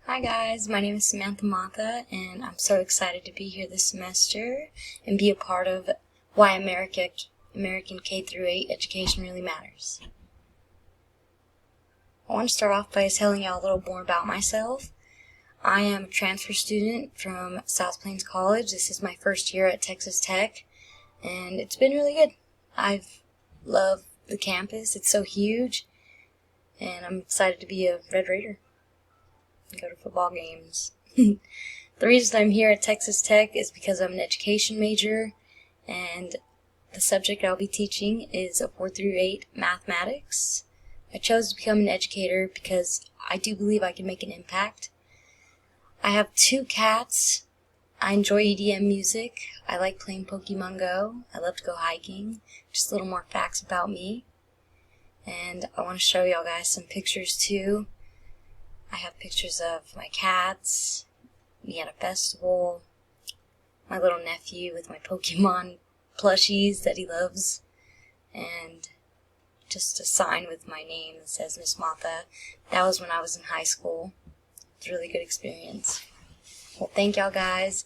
Hi guys, my name is Samantha Mata, and I'm so excited to be here this semester and be a part of why American K-8 education really matters. I want to start off by telling y'all a little more about myself. I am a transfer student from South Plains College. This is my first year at Texas Tech, and it's been really good. I've loved the campus. It's so huge, and I'm excited to be a Red Raider. Go to football games. The reason I'm here at Texas Tech is because I'm an education major, and the subject I'll be teaching is a 4 through 8 mathematics. I chose to become an educator because I do believe I can make an impact. I have 2 cats. I enjoy EDM music. I like playing Pokemon Go. I love to go hiking. Just a little more facts about me. And I want to show y'all guys some pictures too. I have pictures of my cats, me at a festival, my little nephew with my Pokemon plushies that he loves, and just a sign with my name that says Miss Mata. That was when I was in high school. It's a really good experience. Well, thank y'all guys.